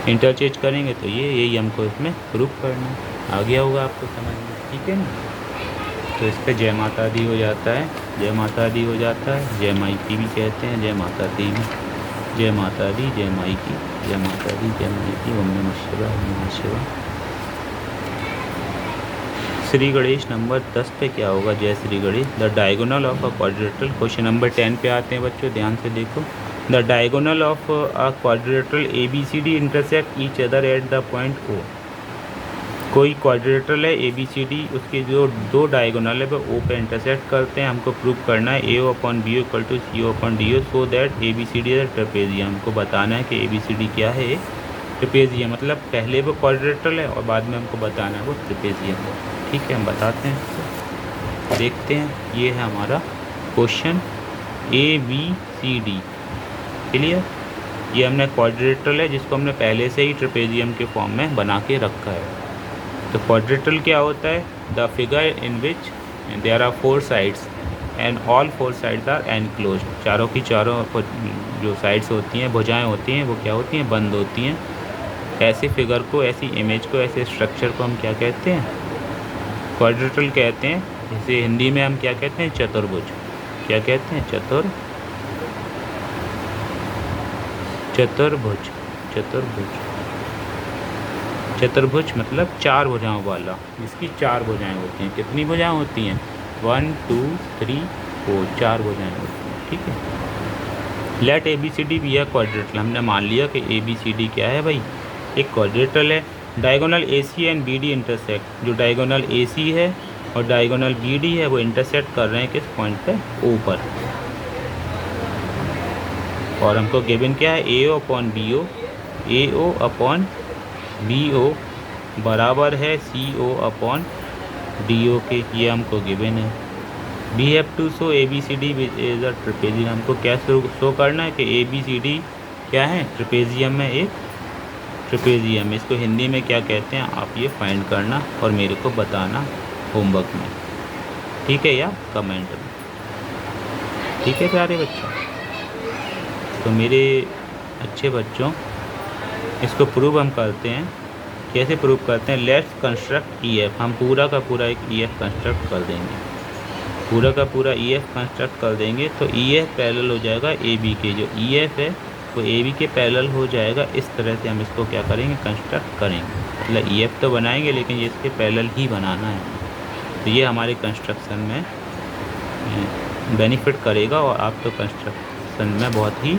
इंटरचेंज करेंगे तो यही हमको इसमें प्रूफ करना है। आ गया होगा आपको समझ में। ठीक है ना, तो इस पर जय माता दी हो जाता है, जय माता दी हो जाता है, जय माई की भी कहते हैं, जय माता दी भी, जय माता दी, जय माई की, जय माता दी, जय माई की, ओम नमः शिवाय, ओम नमः शिवाय। श्री गणेश नंबर 10 पे क्या होगा, जय Shri Ganesh. The diagonal of a quadrilateral, question number 10 पे आते हैं बच्चों, ध्यान से देखो। The diagonal of a quadrilateral ABCD intersect each other at the point O। कोई क्वाड्रिलेटरल है ABCD, उसके जो दो डायगोनल है वो O पे इंटरसेक्ट करते हैं। हमको प्रूव करना है AO upon BO equal to CO upon DO so that ABCD is a trapezium. हमको बताना है कि ABCD क्या है, ट्रेपेजियम, मतलब पहले वो क्वाड्रिलेटरल है और बाद में हमको बताना है वो ट्रेपेजियम है। ठीक है, हम बताते हैं, देखते हैं। ये है हमारा क्वेश्चन ABCD। क्लियर, ये हमने क्वाड्रिलेटरल है जिसको हमने पहले से ही ट्रेपेजियम के फॉर्म में बना के रखा है। तो क्वाड्रिलेटरल क्या होता है, the figure in which there are 4 sides and all 4 sides are enclosed. चारों की चारों जो साइड्स होती हैं, भुजाएं होती हैं, वो क्या होती हैं, बंद होती हैं। ऐसे फिगर को, ऐसी इमेज को, ऐसे स्ट्रक्चर को हम क्या कहते हैं, क्वाड्रिलेटरल कहते हैं। जैसे हिंदी में हम क्या कहते हैं, चतुर्भुज। क्या कहते हैं, चतुर्भुज, चतुर्भुज, चतुर्भुज मतलब 4 भुजाओं वाला, जिसकी 4 भुजाएं होती हैं। कितनी भुजाएं होती हैं, 1 2 3 4, 4 भुजाएं होती हैं। ठीक है, लेट ABCD भी है क्वाड्रिलेटरल। हमने मान लिया कि ABCD क्या है भाई, एक क्वाड्रिलेटरल है। Diagonal AC and BD intersect, जो डायगोनल AC है और डायगोनल BD है वो इंटरसेक्ट कर रहे हैं किस पॉइंट पे, O पर। और हमको गिवन क्या है, AO upon BO, AO upon BO बराबर है CO अपॉन DO के, ये हमको गिवन है। We have to show ABCD is a trapezium. हमको क्या शो करना है कि ABCD क्या है, ट्रेपेजियम में एक ट्रेपेजियम। इसको हिंदी में क्या कहते हैं आप ये फाइंड करना और मेरे को बताना होमवर्क में। ठीक है, या कमेंट में। ठीक है प्यारे बच्चों, तो मेरे अच्छे बच्चों, इसको प्रूव हम करते हैं। कैसे प्रूव करते हैं, लेट्स कंस्ट्रक्ट EF। हम पूरा का पूरा एक EF कंस्ट्रक्ट कर देंगे। पूरा का पूरा ई एफ कंस्ट्रक्ट कर देंगे तो ई एफ पैरेलल हो जाएगा ए बी के। जो ई एफ है वो ए बी के पैरेलल हो जाएगा। इस तरह से हम इसको क्या करेंगे, कंस्ट्रक्ट करेंगे। मतलब ई एफ तो बनाएंगे लेकिन ये इसके पैरेलल ही बनाना है। तो ये हमारे कंस्ट्रक्शन में बेनिफिट करेगा। और आप तो कंस्ट्रक्शन में बहुत ही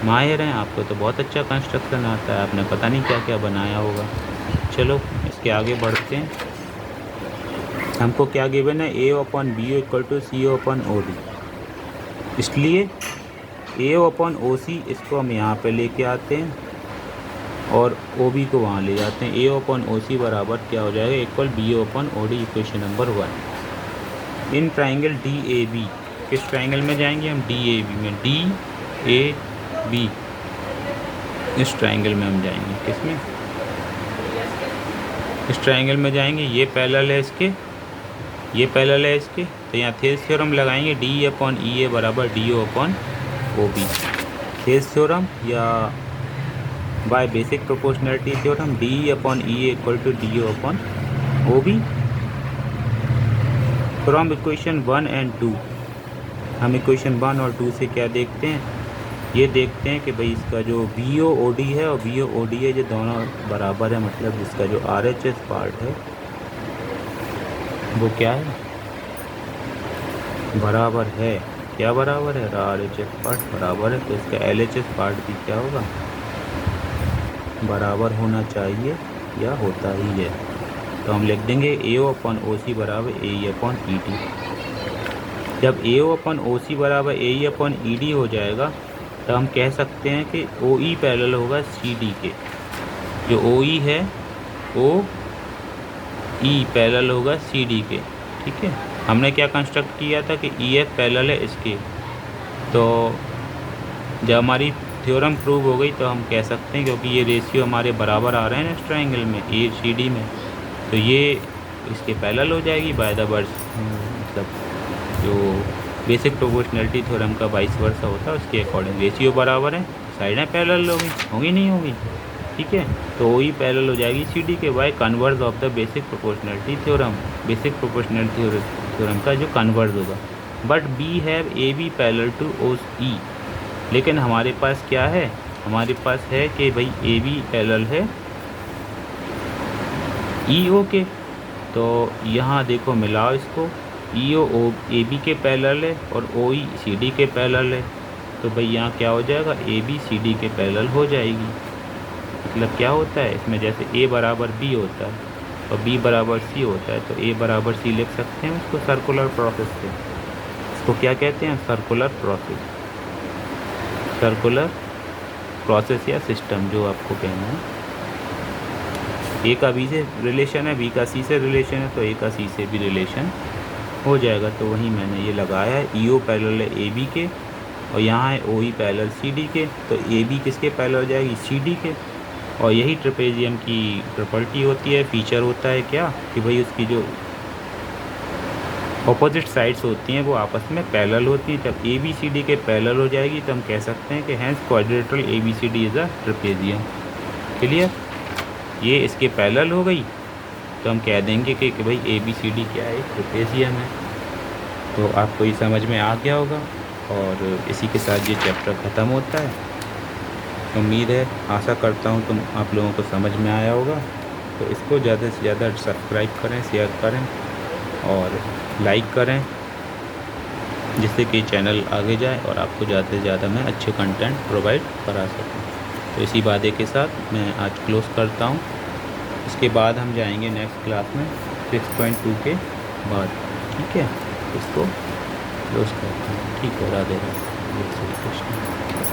माहिर हैं, आपको तो बहुत अच्छा कंस्ट्रक्शन आता है, आपने पता नहीं क्या क्या बनाया होगा। चलो इसके आगे बढ़ते हैं। हमको क्या गिवन है, A upon B equal to C upon O D. इसलिए ए अपॉन ओ सी इसको हम यहाँ पे लेके आते हैं और ओ बी को वहाँ ले जाते हैं। ए अपॉन ओ सी बराबर क्या हो जाएगा, equal B upon O D, equation number 1। In triangle D A B, किस ट्राइंगल में जाएंगे हम, डी ए बी में, डी ए बी इस ट्राइंगल में हम जाएंगे। किसमें, इस ट्राइंगल में जाएंगे। ये पैरेलल है इसके, ये पैरेलल है इसके। तो यहाँ थेल्स थ्योरम लगाएंगे, डी अपॉन ई ए बराबर D O upon O B. Thales theorem या by basic proportionality theorem, D upon E A equal to D O upon O B. From equation 1 and 2 हम इक्वेशन 1 और 2 से क्या देखते हैं, ये देखते हैं कि भाई इसका जो बी ओ ओ डी है और बी ओ ओ डी है, ये दोनों बराबर है। मतलब इसका जो आर एच एस पार्ट है वो क्या है, बराबर है। क्या बराबर है, आर एच एस पार्ट बराबर है। तो इसका एल एच एस पार्ट भी क्या होगा, बराबर होना चाहिए या होता ही है। तो हम लिख देंगे ए ओ अपॉन ओ सी बराबर ए ई अपॉन ई डी। जब ए ओ अपॉन ओ सी बराबर ए ई अपॉन ई डी हो जाएगा तो हम कह सकते हैं कि ओ ई पैरेलल होगा सी डी के। जो ओ ई है ओ ई पैरेलल होगा सी डी के। ठीक है, हमने क्या कंस्ट्रक्ट किया था कि ई एफ पैरेलल है इसके। तो जब हमारी थ्योरम प्रूव हो गई तो हम कह सकते हैं, क्योंकि ये रेशियो हमारे बराबर आ रहे हैं ना इस ट्राइंगल में, ए सी डी में, तो ये इसके पैरेलल हो जाएगी बाय द वर्स। मतलब जो बेसिक प्रोपोर्शनैलिटी थ्योरम का वाइस वर्सा होता है उसके अकॉर्डिंग रेशियो बराबर है, साइडें पैरेलल होंगी नहीं होंगी। ठीक है, तो ओ ई पैरेलल हो जाएगी सी डी के by converse of the basic proportionality theorem. Basic proportionality theorem का जो कन्वर्स होगा। But we have A B parallel to O E. लेकिन हमारे पास क्या है, हमारे पास है कि भाई ए बी पैरेलल है ई ओ के। तो यहाँ देखो मिलाओ इसको, ई ओ ए बी के पैरेलल है और ओ ई सी डी के पैरेलल है। तो भाई यहाँ क्या हो जाएगा, ए बी सी डी के पैरेलल हो जाएगी। मतलब क्या होता है इसमें, जैसे ए बराबर बी होता है और बी बराबर सी होता है, तो ए बराबर सी लिख सकते हैं उसको सर्कुलर प्रोसेस से। इसको क्या कहते हैं, सर्कुलर प्रोसेस, सर्कुलर प्रोसेस या सिस्टम जो आपको कहना है। ए का बी से रिलेशन है, बी का सी से रिलेशन है, तो ए का सी से भी रिलेशन हो जाएगा। तो वहीं मैंने ये लगाया है, ई ओ पैरेलल है ए बी के और यहाँ है ओ ई पैरेलल सी डी के। तो ए बी किसके पैरेलल हो जाएगी, सी डी के। और यही ट्रेपेजियम की प्रॉपर्टी होती है, फीचर होता है क्या, कि भाई उसकी जो ऑपोजिट साइड्स होती हैं वो आपस में पैरेलल होती हैं। जब ए बी सी डी के पैरेलल हो जाएगी तो हम कह सकते हैं कि hence quadrilateral A B C D is a trapezium. Clear, ये इसके पैरेलल हो गई तो हम कह देंगे कि भाई ए बी सी डी क्या है, ट्रेपेजियम है। तो आपको ये समझ में आ गया होगा और इसी के साथ ये चैप्टर ख़त्म होता है। उम्मीद है, आशा करता हूँ तुम आप लोगों को समझ में आया होगा। तो इसको ज़्यादा से ज़्यादा सब्सक्राइब करें, शेयर करें और लाइक करें, जिससे कि चैनल आगे जाए और आपको ज़्यादा से ज़्यादा मैं अच्छे कंटेंट प्रोवाइड करा सकूँ। तो इसी वादे के साथ मैं आज क्लोज़ करता हूँ। इसके बाद हम जाएंगे नेक्स्ट क्लास में 6.2 के बाद। ठीक है, इसको क्लोज़ करता हूँ। ठीक है, राधे राधे, श्री कृष्ण।